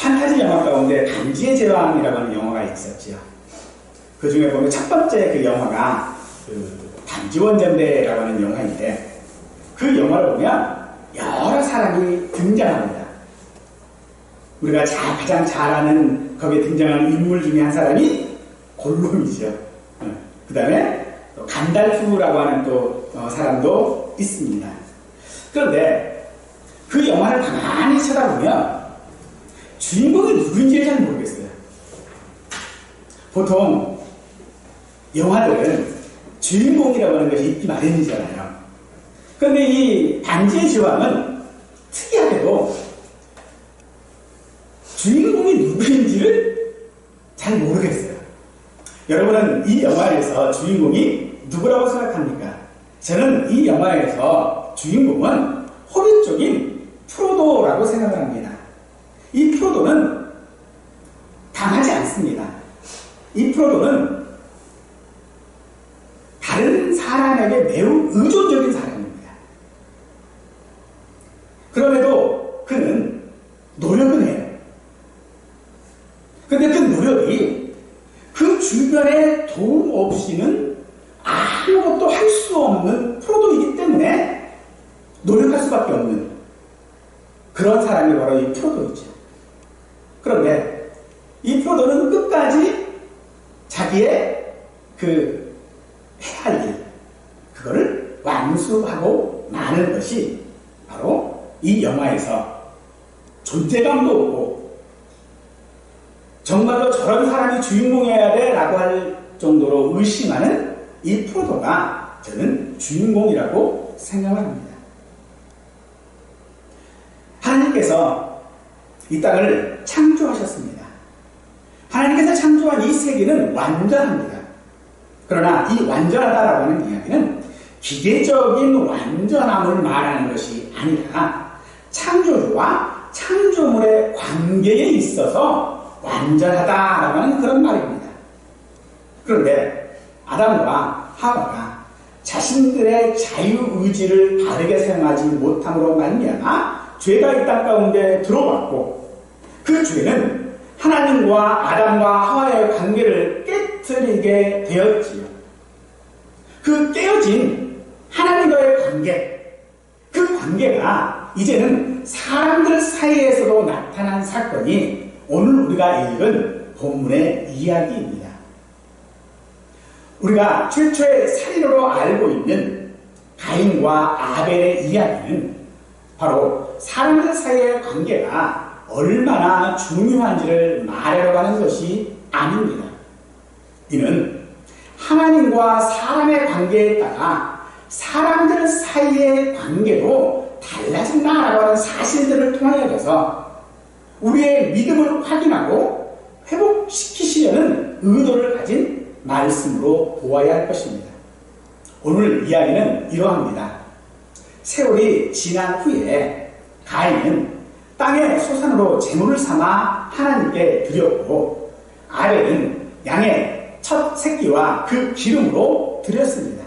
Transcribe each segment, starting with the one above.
판타지 영화 가운데 반지의 제왕이라고 하는 영화가 있었지요. 그 중에 보면 첫 번째 그 영화가 반지원전대라고 하는 영화인데, 그 영화를 보면 여러 사람이 등장합니다. 우리가 가장 잘 아는 거기에 등장하는 인물 중에 한 사람이 골룸이죠. 그 다음에 간달프라고 하는 또 사람도 있습니다. 그런데 그 영화를 가만히 쳐다보면 주인공이 누구인지를 잘 모르겠어요. 보통 영화들은 주인공이라고 하는 것이 있기 마련이잖아요. 그런데 이 반지의 제왕은 특이하게도 주인공이 누구인지를 잘 모르겠어요. 여러분은 이 영화에서 주인공이 누구라고 생각합니까? 저는 이 영화에서 주인공은 호빗 쪽인 프로도라고 생각을 합니다. 이 프로도는 강하지 않습니다. 이 프로도는 다른 사람에게 매우 의존적인 사람입니다. 그럼에도 그는 노력은 해요. 근데 그 노력이 그 주변에 도움 없이는 아무것도 할 수 없는 프로도이기 때문에 노력할 수밖에 없는 그런 사람이 바로 이 프로도이죠. 그런데 이 프로도는 끝까지 자기의 그 해야 할 일, 그거를 완수하고 마는 것이 바로 이 영화에서 존재감도 없고 정말로 저런 사람이 주인공이어야 돼 라고 할 정도로 의심하는 이 프로도가 저는 주인공이라고 생각을 합니다. 하나님께서 이 땅을 창조하셨습니다. 하나님께서 창조한 이 세계는 완전합니다. 그러나 이 완전하다라고 하는 이야기는 기계적인 완전함을 말하는 것이 아니라 창조주와 창조물의 관계에 있어서 완전하다라고 하는 그런 말입니다. 그런데 아담과 하와가 자신들의 자유의지를 바르게 사용하지 못함으로 말미암아 죄가 이 땅 가운데 들어왔고, 그 죄는 하나님과 아담과 하와의 관계를 깨트리게 되었지요. 그 깨어진 하나님과의 관계, 그 관계가 이제는 사람들 사이에서도 나타난 사건이 오늘 우리가 읽은 본문의 이야기입니다. 우리가 최초의 살인으로 알고 있는 가인과 아벨의 이야기는 바로 사람들 사이의 관계가 얼마나 중요한지를 말하려고 하는 것이 아닙니다. 이는 하나님과 사람의 관계에 따라 사람들 사이의 관계도 달라진다라고 하는 사실들을 통하여서 우리의 믿음을 확인하고 회복시키시려는 의도를 가진 말씀으로 보아야 할 것입니다. 오늘 이야기는 이러합니다. 세월이 지난 후에 가인은 땅의 소산으로 제물을 삼아 하나님께 드렸고, 아벨은 양의 첫 새끼와 그 기름으로 드렸습니다.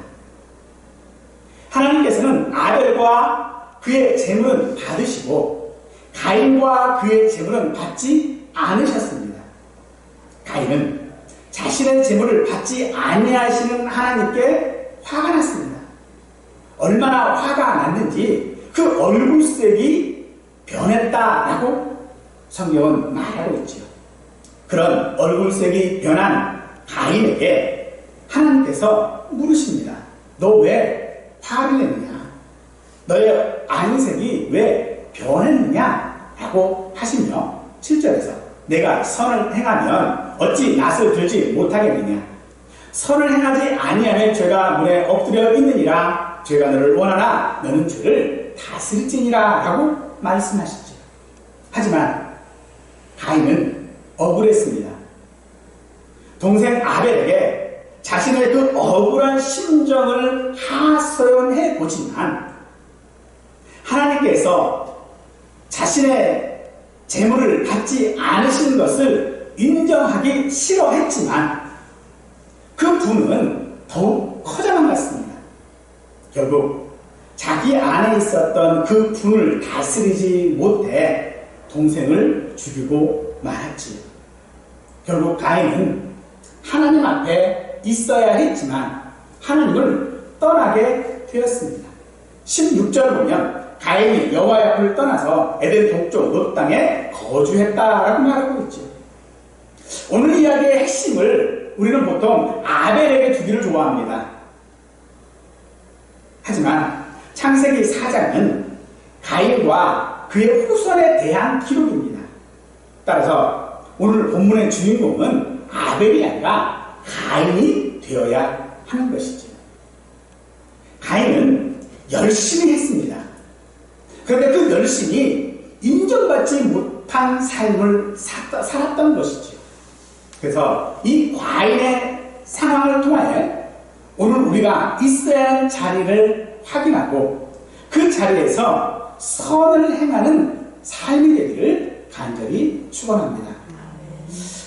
하나님께서는 아벨과 그의 제물은 받으시고 가인과 그의 제물은 받지 않으셨습니다. 가인은 자신의 제물을 받지 아니하시는 하나님께 화가 났습니다. 얼마나 화가 났는지 그 얼굴색이 변했다라고 성경은 말하고 있죠. 그런 얼굴색이 변한 가인에게 하나님께서 물으십니다. 너 왜 화를 냈느냐? 너의 안색이 왜 변했느냐? 라고 하시며 7절에서 내가 선을 행하면 어찌 낯을 들지 못하겠느냐? 선을 행하지 아니하면 죄가 문에 엎드려 있느니라. 죄가 너를 원하나 너는 죄를 다스릴지니라 라고 말씀하시죠. 하지만 가인은 억울했습니다. 동생 아벨에게 자신의 그 억울한 심정을 하소연해 보지만 하나님께서 자신의 재물을 받지 않으신 것을 인정하기 싫어했지만 그 분은 더욱 커져만 갔습니다. 결국 자기 안에 있었던 그 분을 다스리지 못해 동생을 죽이고 말았지요. 결국 가인은 하나님 앞에 있어야 했지만 하나님을 떠나게 되었습니다. 16절 보면 가인이 여호와의 앞을 떠나서 에덴 동쪽 롯 땅에 거주했다라고 말하고 있죠. 오늘 이야기의 핵심을 우리는 보통 아벨에게 두기를 좋아합니다. 하지만 창세기 4장은 가인과 그의 후손에 대한 기록입니다. 따라서 오늘 본문의 주인공은 아벨이 아니라 가인이 되어야 하는 것이죠. 가인은 열심히 했습니다. 그런데 그 열심히 인정받지 못한 삶을 살았던 것이죠. 그래서 이 과인의 상황을 통하여 오늘 우리가 있어야 하는 자리를 확인하고 그 자리에서 선을 행하는 삶이 되기를 간절히 축원합니다.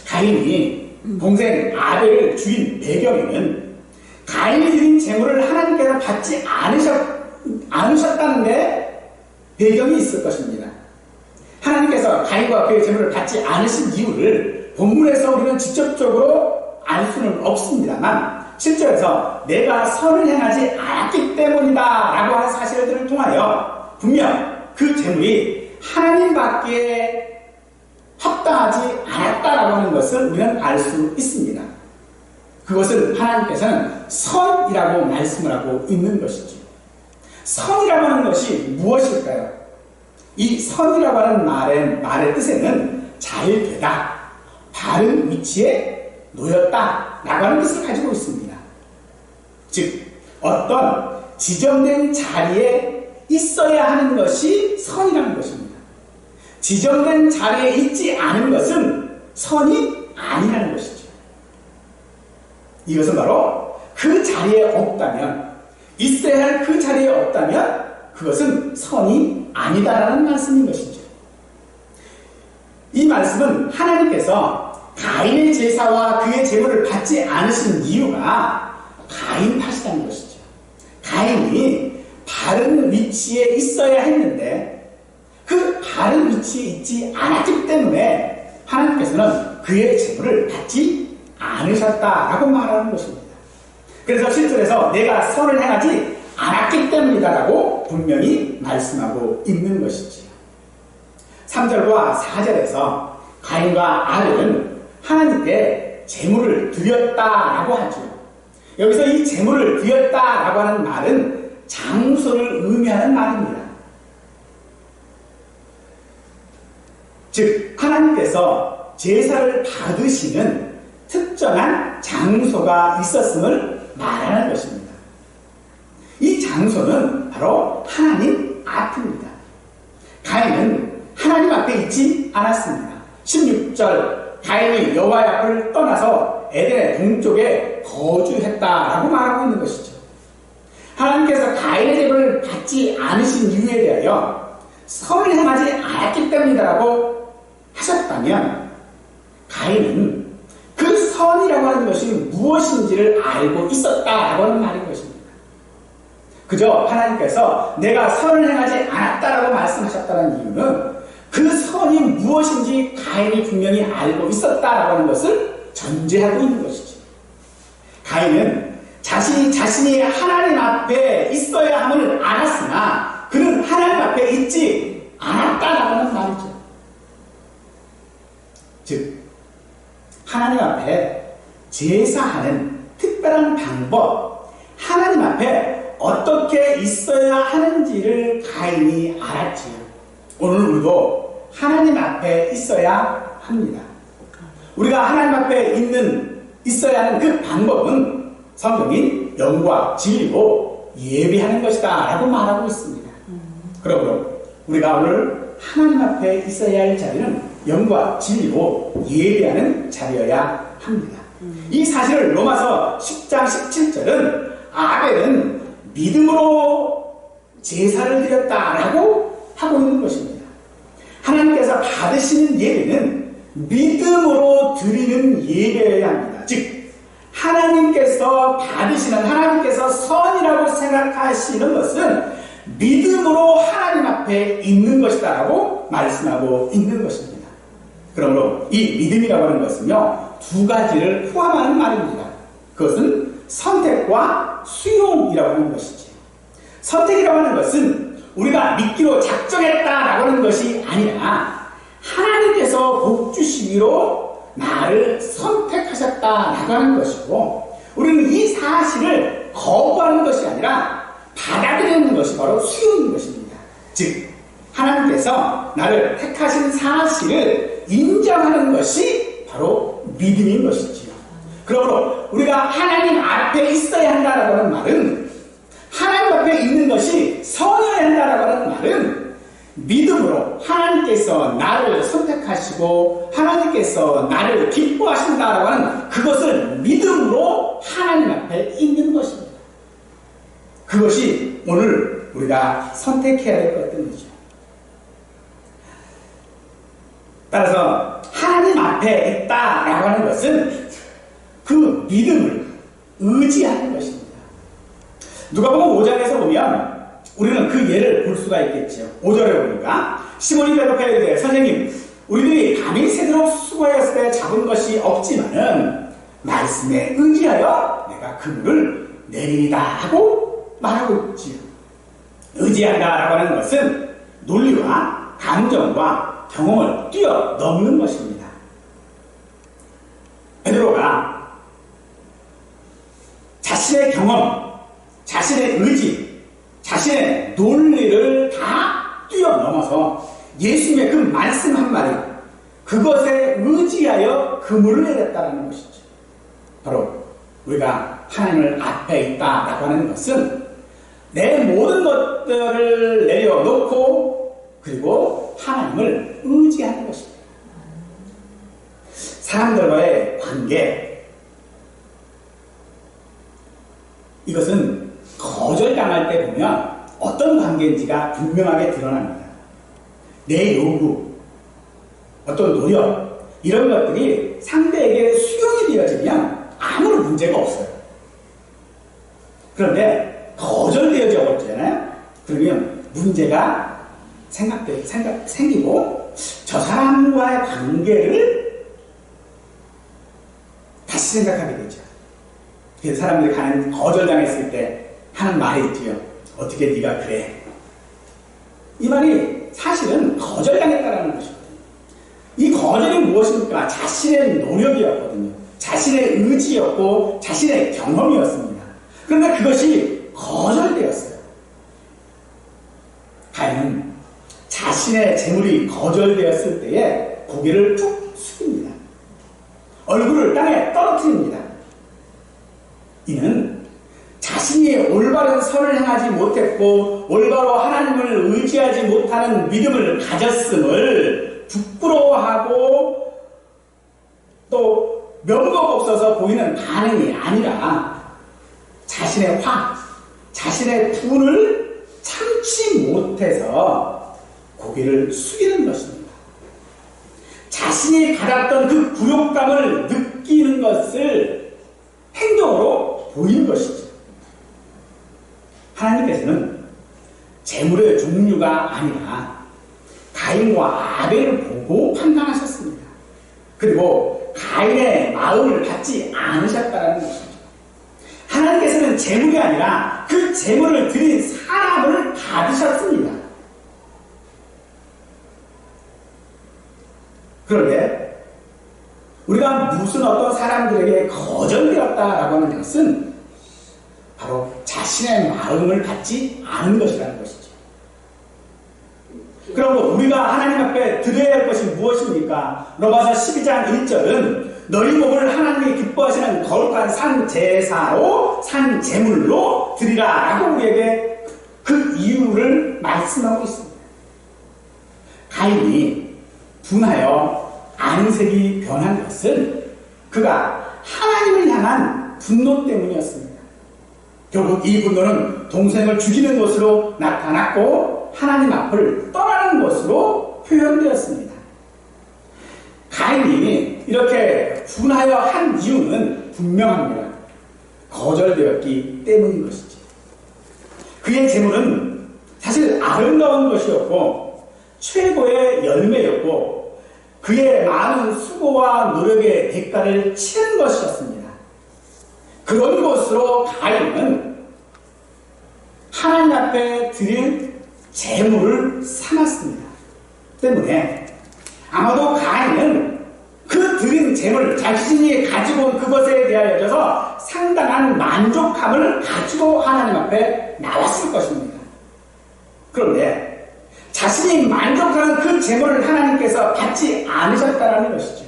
가인이 동생 아벨을 죽인 배경에는 가인이 드린 재물을 하나님께서 받지 않으셨다는 데 배경이 있을 것입니다. 하나님께서 가인과 그의 재물을 받지 않으신 이유를 본문에서 우리는 직접적으로 알 수는 없습니다만 7절에서 내가 선을 행하지 않았기 때문이다 라고 하는 사실들을 통하여 분명 그 재물이 하나님밖에 합당하지 않았다라고 하는 것을 우리는 알 수 있습니다. 그것을 하나님께서는 선이라고 말씀을 하고 있는 것이죠. 선이라고 하는 것이 무엇일까요? 이 선이라고 하는 말의 뜻에는 잘 되다, 바른 위치에 놓였다 라고 하는 뜻을 가지고 있습니다. 즉 어떤 지정된 자리에 있어야 하는 것이 선이라는 것입니다. 지정된 자리에 있지 않은 것은 선이 아니라는 것이죠. 이것은 바로 그 자리에 없다면, 있어야 할 그 자리에 없다면 그것은 선이 아니다라는 말씀인 것이죠. 이 말씀은 하나님께서 가인의 제사와 그의 제물을 받지 않으신 이유가 가인 탓이라는 것이죠. 가인이 바른 위치에 있어야 했는데 그 바른 위치에 있지 않았기 때문에 하나님께서는 그의 제물을 받지 않으셨다라고 말하는 것입니다. 그래서 7절에서 내가 선을 행하지 않았기 때문이다라고 분명히 말씀하고 있는 것이지요. 3절과 4절에서 가인과 아벨은 하나님께 제물을 드렸다라고 하죠. 여기서 이 제물을 드렸다라고 하는 말은 장소를 의미하는 말입니다. 즉 하나님께서 제사를 받으시는 특정한 장소가 있었음을 말하는 것입니다. 이 장소는 바로 하나님 앞입니다. 가인은 하나님 앞에 있지 않았습니다. 16절 가인이 여호와의 앞을 떠나서 에덴의 동쪽에 거주했다라고 말하고 있는 것이죠. 하나님께서 가인의 제물을 받지 않으신 이유에 대하여 선을 행하지 않았기 때문이다라고 하셨다면 가인은 그 선이라고 하는 것이 무엇인지를 알고 있었다라고 하는 말인 것입니다. 그저 하나님께서 내가 선을 행하지 않았다라고 말씀하셨다는 이유는 그 선이 무엇인지 가인이 분명히 알고 있었다라고 하는 것을 전제하고 있는 것이죠. 가인은 자신이 하나님 앞에 있어야 함을 알았으나 그는 하나님 앞에 있지 않았다라고 하는 말이죠. 즉 하나님 앞에 제사하는 특별한 방법, 하나님 앞에 어떻게 있어야 하는지를 가인이 알았지요. 오늘 우리도 하나님 앞에 있어야 합니다. 우리가 하나님 앞에 있어야 하는 그 방법은 성경인 영과 진리로 예배하는 것이다 라고 말하고 있습니다. 그러므로 우리가 오늘 하나님 앞에 있어야 할 자리는 영과 진리로 예배하는 자리여야 합니다. 이 사실을 로마서 10장 17절은 아벨은 믿음으로 제사를 드렸다라고 하고 있는 것입니다. 하나님께서 받으시는 예배는 믿음으로 드리는 예배여야 합니다. 즉 하나님께서 받으시는, 하나님께서 선이라고 생각하시는 것은 믿음으로 하나님 앞에 있는 것이다라고 말씀하고 있는 것입니다. 그러므로 이 믿음이라고 하는 것은요, 두 가지를 포함하는 말입니다. 그것은 선택과 수용이라고 하는 것이지. 선택이라고 하는 것은 우리가 믿기로 작정했다라고 하는 것이 아니라 하나님께서 복 주시기로 나를 선택하셨다라고 하는 것이고, 우리는 이 사실을 거부하는 것이 아니라 받아들이는 것이 바로 수용인 것입니다. 즉 하나님께서 나를 택하신 사실을 인정하는 것이 바로 믿음인 것이지요. 그러므로 우리가 하나님 앞에 있어야 한다라고 하는 말은, 하나님 앞에 있는 것이 선해야 한다라고 하는 말은, 믿음으로 하나님께서 나를 선택하시고 하나님께서 나를 기뻐하신다라고 하는 그것을 믿음으로 하나님 앞에 있는 것입니다. 그것이 오늘 우리가 선택해야 될 것 같은 거죠. 따라서 하나님 앞에 있다라고 하는 것은 그 믿음을 의지하는 것입니다. 누가복음 5장에서 보면 우리는 그 예를 볼 수가 있겠죠. 5절에 보니까 시몬이 대답하여 이르되 선생님, 우리들이 밤이 새도록 수고하였을 때 잡은 것이 없지만은 말씀에 의지하여 내가 그물을 내리다 하고 말하고 있지요. 의지한다라고 하는 것은 논리와 감정과 경험을 뛰어넘는 것입니다. 베드로가 자신의 경험, 자신의 의지, 자신의 논리를 다 뛰어넘어서 예수님의 그 말씀 한마디, 그것에 의지하여 그물을 내렸다는 것이죠. 바로 우리가 하나님을 앞에 있다라고 하는 것은 내 모든 것들을 내려놓고 그리고 하나님을 의지하는 것입니다. 사람들과의 관계, 이것은 거절당할 때 보면 어떤 관계인지가 분명하게 드러납니다. 내 요구, 어떤 노력, 이런 것들이 상대에게 수용이 되어지면 아무런 문제가 없어요. 그런데 거절되어져 버리잖아요. 그러면 문제가 생기고 저 사람과의 관계를 다시 생각하게 되죠. 그래서 사람들이 거절당했을 때 하는 말이 있지요. 어떻게 네가 그래? 이 말이 사실은 거절당했다는 것이거든요. 이 거절이 무엇입니까? 자신의 노력이었거든요. 자신의 의지였고 자신의 경험이었습니다. 그런데 그것이 거절되었어요. 가인은 자신의 재물이 거절되었을 때에 고개를 쭉 숙입니다. 얼굴을 땅에 떨어뜨립니다. 이는 자신이 올바른 선을 행하지 못했고 올바로 하나님을 의지하지 못하는 믿음을 가졌음을 부끄러워하고 또 면목 없어서 보이는 반응이 아니라 자신의 화, 자신의 분을 참지 못해서 고개를 숙이는 것입니다. 자신이 받았던 그 굴욕감을 느끼는 것을 행동으로 보이는 것이죠. 하나님께서는 재물의 종류가 아니라 가인과 아벨을 보고 판단하셨습니다. 그리고 가인의 마음을 받지 않으셨다는 것입니다. 하나님께서는 재물이 아니라 그 재물을 드린 사람을 받으셨습니다. 그런데 우리가 무슨 어떤 사람들에게 거절되었다라고 하는 것은 바로 자신의 마음을 받지 않은 것이라는 것이죠. 그러므로 우리가 하나님 앞에 드려야 할 것이 무엇입니까? 로마서 12장 1절은 너희 몸을 하나님이 기뻐하시는 거룩한 산 제사로 산 제물로 드리라 라고 우리에게 그 이유를 말씀하고 있습니다. 가인이 분하여 안색이 변한 것은 그가 하나님을 향한 분노 때문이었습니다. 결국 이 분노는 동생을 죽이는 것으로 나타났고 하나님 앞을 떠나는 것으로 표현되었습니다. 가인이 이렇게 분하여 한 이유는 분명합니다. 거절되었기 때문인 것이지. 그의 재물은 사실 아름다운 것이었고 최고의 열매였고 그의 많은 수고와 노력의 대가를 치른 것이었습니다. 그런 것으로 가인은 하나님 앞에 드린 재물을 삼았습니다. 때문에 아마도 가인은 그 드린 재물, 자신이 가지고 온 그것에 대하여서 상당한 만족함을 가지고 하나님 앞에 나왔을 것입니다. 그런데 자신이 만족하는 그 재물을 하나님께서 받지 않으셨다는 것이죠.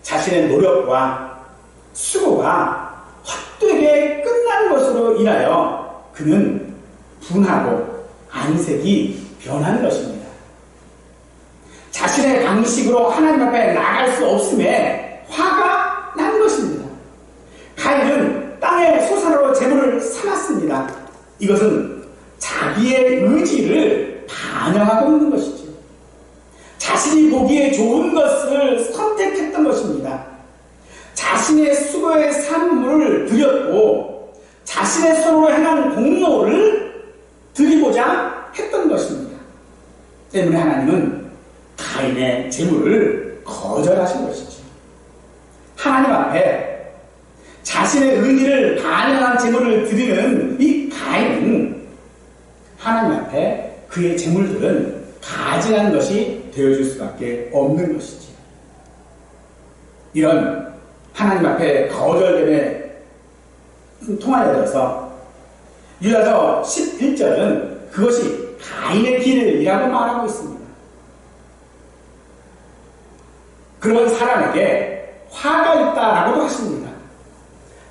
자신의 노력과 수고가 헛되게 끝난 것으로 인하여 그는 분하고 안색이 변한 것입니다. 자신의 방식으로 하나님 앞에 나갈 수 없음에 화가 난 것입니다. 가인은 땅의 소산으로 재물을 삼았습니다. 이것은 자기의 의지를 반영하고 있는 것이죠. 자신이 보기에 좋은 것을 선택했던 것입니다. 자신의 수고의 산물을 드렸고 자신의 손으로 행한 공로를 드리고자 했던 것입니다. 때문에 하나님은 가인의 재물을 거절하신 것이죠. 하나님 앞에 자신의 의지를 반영한 재물을 드리는 이 가인은 하나님 앞에 그의 재물들은 가증한 것이 되어줄 수밖에 없는 것이죠. 이런 하나님 앞에 거절됨에 통하여 들어서 유다서 11절은 그것이 가인의 길이라고 말하고 있습니다. 그런 사람에게 화가 있다라고도 하십니다.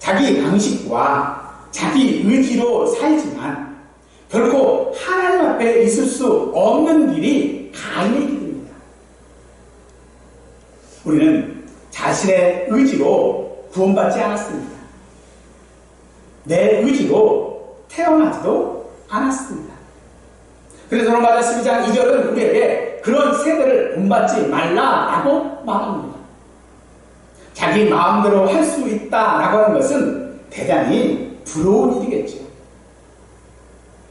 자기 방식과 자기 의지로 살지만 결코 하나님 앞에 있을 수 없는 길이 가인의 길입니다. 우리는 자신의 의지로 구원받지 않았습니다. 내 의지로 태어나지도 않았습니다. 그래서 로마서 12장 2절은 우리에게 그런 세대를 본받지 말라라고 말합니다. 자기 마음대로 할 수 있다라고 하는 것은 대단히 부러운 일이겠죠.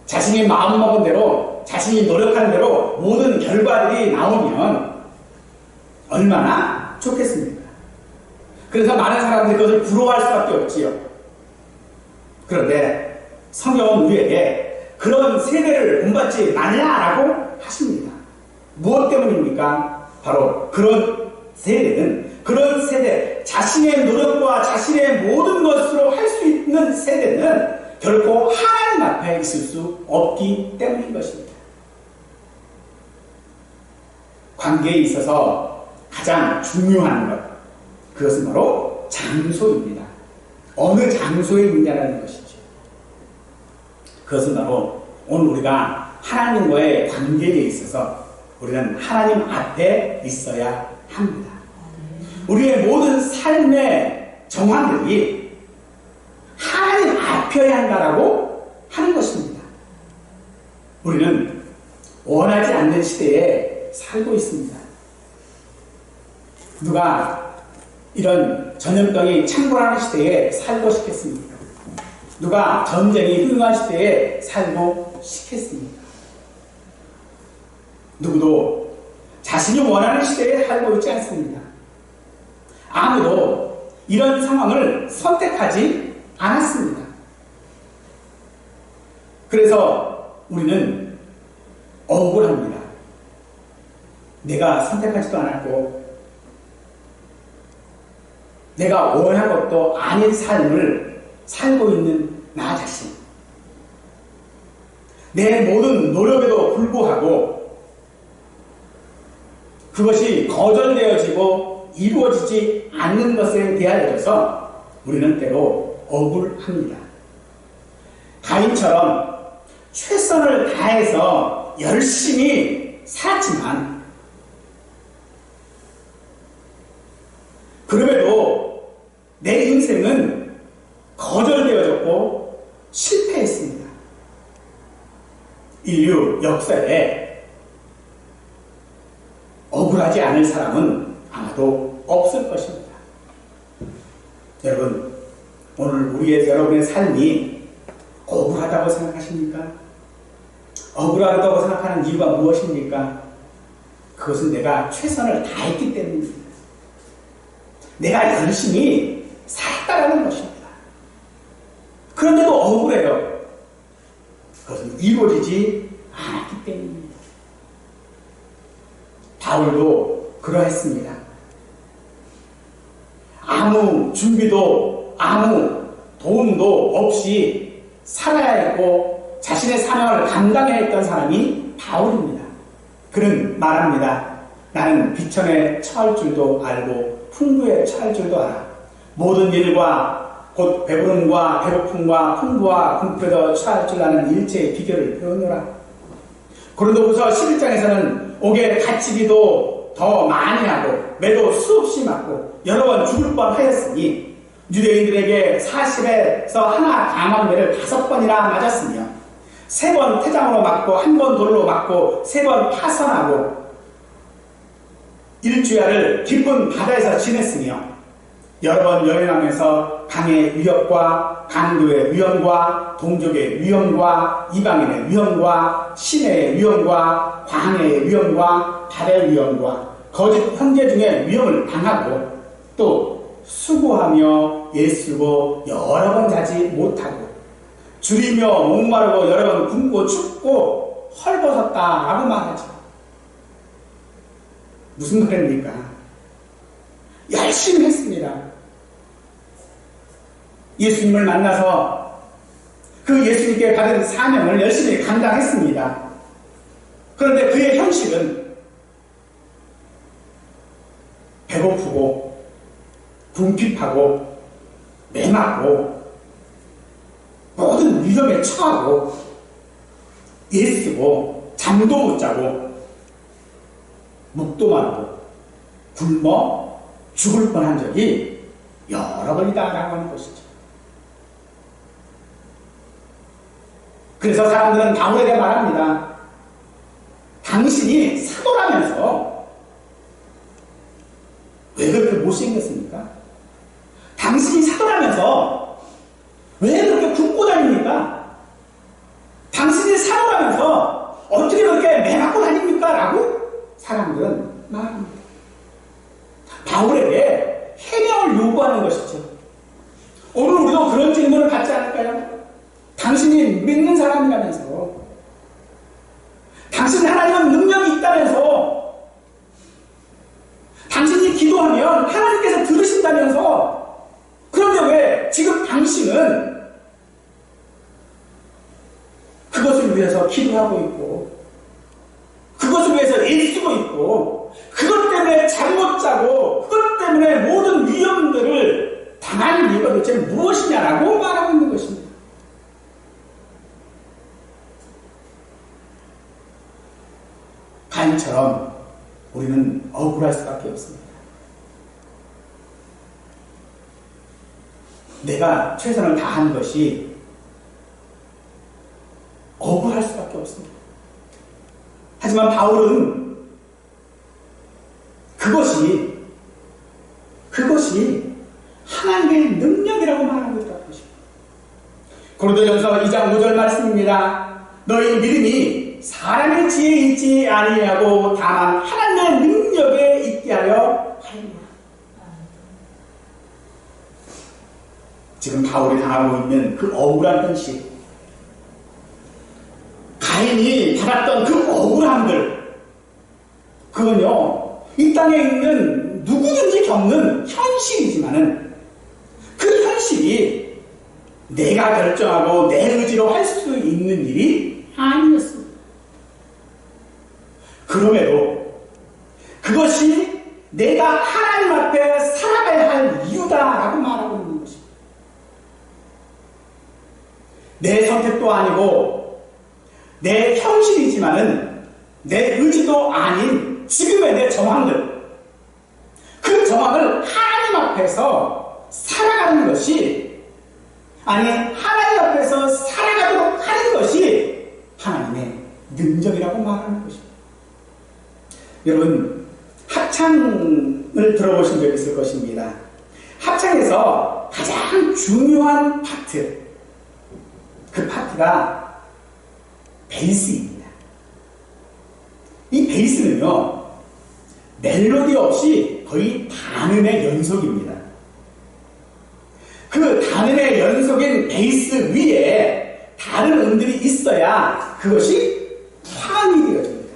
자신이 마음먹은 대로, 자신이 노력한 대로 모든 결과들이 나오면 얼마나 좋겠습니까? 그래서 많은 사람들이 그것을 부러워할 수밖에 없지요. 그런데 성경은 우리에게 그런 세대를 본받지 말라라고 하십니다. 무엇 때문입니까? 바로 그런 세대는, 그런 세대, 자신의 노력과 자신의 모든 것으로 할 수 있는 세대는 결코 하나님 앞에 있을 수 없기 때문인 것입니다. 관계에 있어서 가장 중요한 것, 그것은 바로 장소입니다. 어느 장소에 있냐는 것이죠. 그것은 바로 오늘 우리가 하나님과의 관계에 있어서 우리는 하나님 앞에 있어야 합니다. 우리의 모든 삶의 정황들이 하나님 앞이어야 한다라고 하는 것입니다. 우리는 원하지 않는 시대에 살고 있습니다. 누가 이런 전염병이 창궐하는 시대에 살고 싶겠습니까? 누가 전쟁이 흥한 시대에 살고 싶겠습니까? 누구도 자신이 원하는 시대에 살고 있지 않습니다. 아무도 이런 상황을 선택하지 않았습니다. 그래서 우리는 억울합니다. 내가 선택하지도 않았고 내가 원한 것도 아닌 삶을 살고 있는 나 자신, 내 모든 노력에도 불구하고 그것이 거절되어지고 이루어지지 않는 것에 대하여서 우리는 때로 억울합니다. 가인처럼 최선을 다해서 열심히 살았지만 그럼에도 내 인생은 거절되어졌고 실패했습니다. 인류 역사에 억울하지 않을 사람은 아마도 없을 것입니다. 여러분, 오늘 여러분의 삶이 억울하다고 생각하십니까? 억울하다고 생각하는 이유가 무엇입니까? 그것은 내가 최선을 다했기 때문입니다. 내가 열심히 살았다라는 것입니다. 그런데도 억울해요. 그것은 이루어지지 않았기 때문입니다. 바울도 그러했습니다. 아무 준비도 아무 돈도 없이 살아야 했고 자신의 사명을 감당해야 했던 사람이 바울입니다. 그는 말합니다. 나는 비천에 처할 줄도 알고 풍부에 처할 줄도 알아. 모든 일과 곧 배부름과 배고픔과 풍부와 궁핍에도 처할 줄 아는 일체의 비결을 배우노라. 고린도후서 11장에서는 옥에 갇히기도 더 많이 하고 매도 수없이 맞고 여러 번 죽을 뻔하였으니 유대인들에게 40에서 하나 강한 매를 5번이나 맞았으며 3번 태장으로 맞고 1번 돌로 맞고 3번 파선하고 일주야를 깊은 바다에서 지냈으며 여러 번 여행하면서 강의 위협과 강도의 위험과 동족의 위험과 이방인의 위험과 시내의 위험과 광해의 위험과 달의 위험과 거짓 형제 중에 위험을 당하고 또 수고하며 애쓰고 여러 번 자지 못하고 줄이며 목마르고 여러 번 굶고 춥고 헐벗었다라고 말하죠. 무슨 말입니까? 열심히 했습니다. 예수님을 만나서 그 예수님께 받은 사명을 열심히 감당했습니다. 그런데 그의 현실은 배고프고 궁핍하고 메마고 모든 위험에 처하고 애쓰고 잠도 못 자고 목도 마르고 굶어 죽을 뻔한 적이 여러 번이다라고 하는 것이죠. 그래서 사람들은 바울에게 말합니다. 당신이 사도라면서 왜 그렇게 못생겼습니까? 당신이 사도라면서 왜 그렇게 굶고 다닙니까? 당신이 사도라면서 어떻게 그렇게 매맞고 다닙니까? 라고 사람들은 말합니다. 바울에게 해명을 요구하는 것이죠. 오늘 우리도 그런 질문을 받지 않을까요? 당신이 믿는 사람이라면서, 당신 하나님은 능력이 있다면서, 당신이 기도하면 하나님께서 들으신다면서, 그런데 왜 지금 당신은 그것을 위해서 기도하고 있고 그것을 위해서 애쓰고 있고 그것 때문에 잠 못 자고 그것 때문에 모든 위험들을 당하는 이유가 도대체 무엇이냐라고 말하고 있는 것입니다. 가인처럼 우리는 억울할 수밖에 없습니다. 내가 최선을 다한 것이 억울할 수밖에 없습니다. 하지만 바울은 그것이 하나님의 능력이라고 말하고 있다는 것입니다. 고린도전서 2장 5절 말씀입니다. 너희 믿음이 사람의 지혜에 있지 아니하고 다만 하나님의 능력에 있게 하려 하리라. 지금 바울이 당하고 있는 그 억울한 현실, 가인이 받았던 그 억울함들, 그건요 이 땅에 있는 누구든지 겪는 현실이지만은 그 현실이 내가 결정하고 내 의지로 할 수 있는 일이 아니었습니다. 그럼에도 그것이 내가 하나님 앞에 살아가야 할 이유다라고 말하고 있는 것입니다. 내 선택도 아니고 내 현실이지만은 내 의지도 아닌 지금의 내 정황들, 그 정황을 하나님 앞에서 살아가는 것이, 아니 하나님 앞에서 살아가도록 하는 것이 하나님의 능력이라고 말하는 것입니다. 여러분, 합창을 들어보신 적 있을 것입니다. 합창에서 가장 중요한 파트, 그 파트가 베이스입니다. 이 베이스는요 멜로디 없이 거의 단음의 연속입니다. 그 단음의 연속인 베이스 위에 다른 음들이 있어야 그것이 화음이 되어집니다.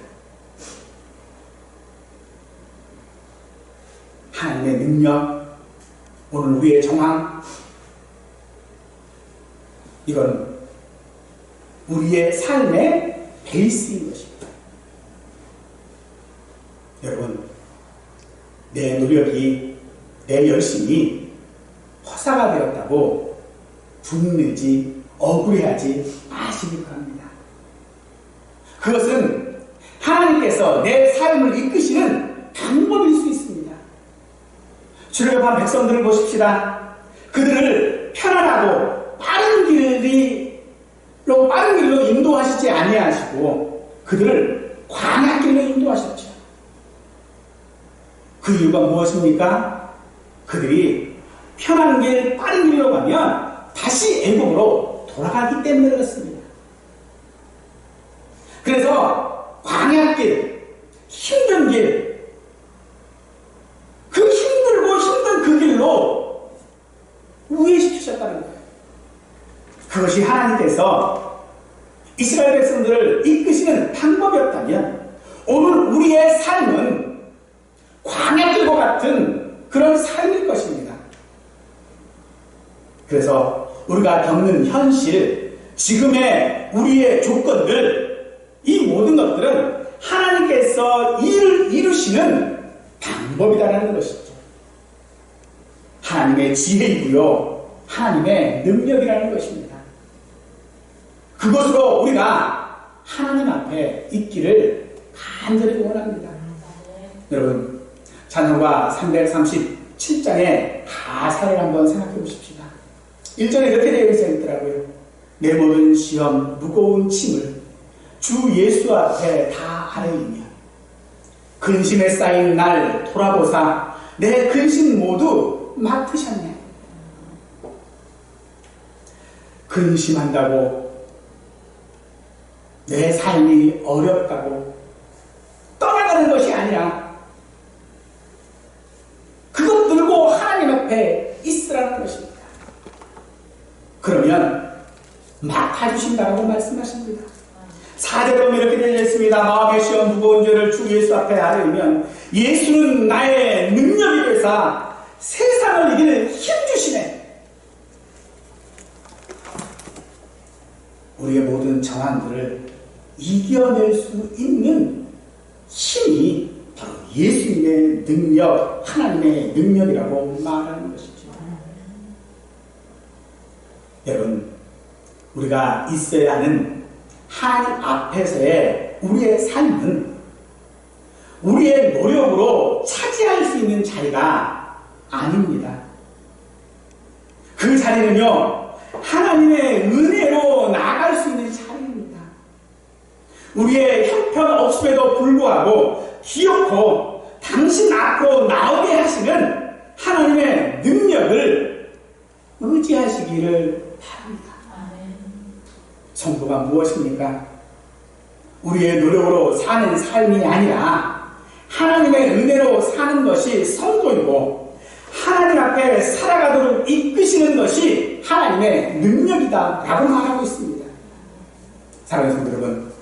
하나님의 능력, 오늘 우리의 정황, 이건 우리의 삶의 베이스인 것입니다. 여러분, 내 노력이, 내 열심이 허사가 되었다고 분내지, 억울해하지 마시기 바랍니다. 그것은 하나님께서 내 삶을 이끄시는 방법일 수 있습니다. 출애굽한 백성들을 보십시다. 그들을 편안하고 빠른 길로 인도하시지 아니하시고 그들을 광야길로 인도하셨죠. 그 이유가 무엇입니까? 그들이 편한 길, 빠른 길로 가면 다시 애굽으로 돌아가기 때문에 그렇습니다. 그래서 광야길, 힘든 길, 그 힘들고 힘든 그 길로 우회시키셨다는 거예요. 그것이 하나님께서 이스라엘 백성들을 이끄시는 방법이었다면 오늘 우리의 삶은 광야길과 같은 그런 삶일 것입니다. 그래서 우리가 겪는 현실, 지금의 우리의 조건들, 이 모든 것들은 하나님께서 일을 이루시는 방법이라는 것이죠. 하나님의 지혜이고요, 하나님의 능력이라는 것입니다. 그것으로 우리가 하나님 앞에 있기를 간절히 원합니다. 여러분, 찬송가 337장의 가사를 한번 생각해 보십시다. 1절에 이렇게 되어 있더라고요. 내 모든 시험, 무거운 짐을 주 예수 앞에 다 아뢰이며 근심에 쌓인 날 돌아보사 내 근심 모두 맡으셨네. 근심한다고 내 삶이 어렵다고 떠나가는 것이 아니라 그것 들고 하나님 앞에 있으라는 것입니다. 그러면 맡아주신다고 말씀하십니다. 4절에 보면 이렇게 되어 있습니다. 마음의 시험 무거운 죄를 주 예수 앞에 아뢰면 예수는 나의 능력이 되사 세상을 이기는 힘 주시네. 우리의 모든 정황들을 이겨낼 수 있는 힘이 바로 예수님의 능력, 하나님의 능력이라고 말하는 것이죠. 여러분, 우리가 있어야 하는 하나님 앞에서의 우리의 삶은 우리의 노력으로 차지할 수 있는 자리가 아닙니다. 그 자리는요, 하나님의 은혜로 나아갈 수 있는 자리입니다. 우리의 형편없음에도 불구하고 기어코 당신 앞으로 나오게 하시는 하나님의 능력을 의지하시기를 바랍니다. 성도가 무엇입니까? 우리의 노력으로 사는 삶이 아니라 하나님의 은혜로 사는 것이 성도이고 하나님 앞에 살아가도록 이끄시는 것이 하나님의 능력이다 라고 말하고 있습니다. 사랑하는 성도 여러분,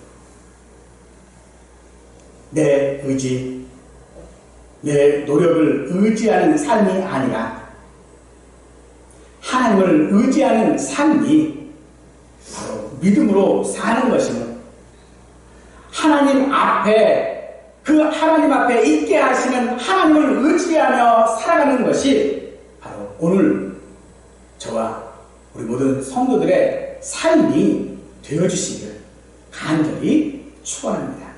내 의지, 내 노력을 의지하는 삶이 아니라 하나님을 의지하는 삶이 바로 믿음으로 사는 것이며 하나님 앞에, 그 하나님 앞에 있게 하시는 하나님을 의지하며 살아가는 것이 바로 오늘 저와 우리 모든 성도들의 삶이 되어주시기를 간절히 축원합니다.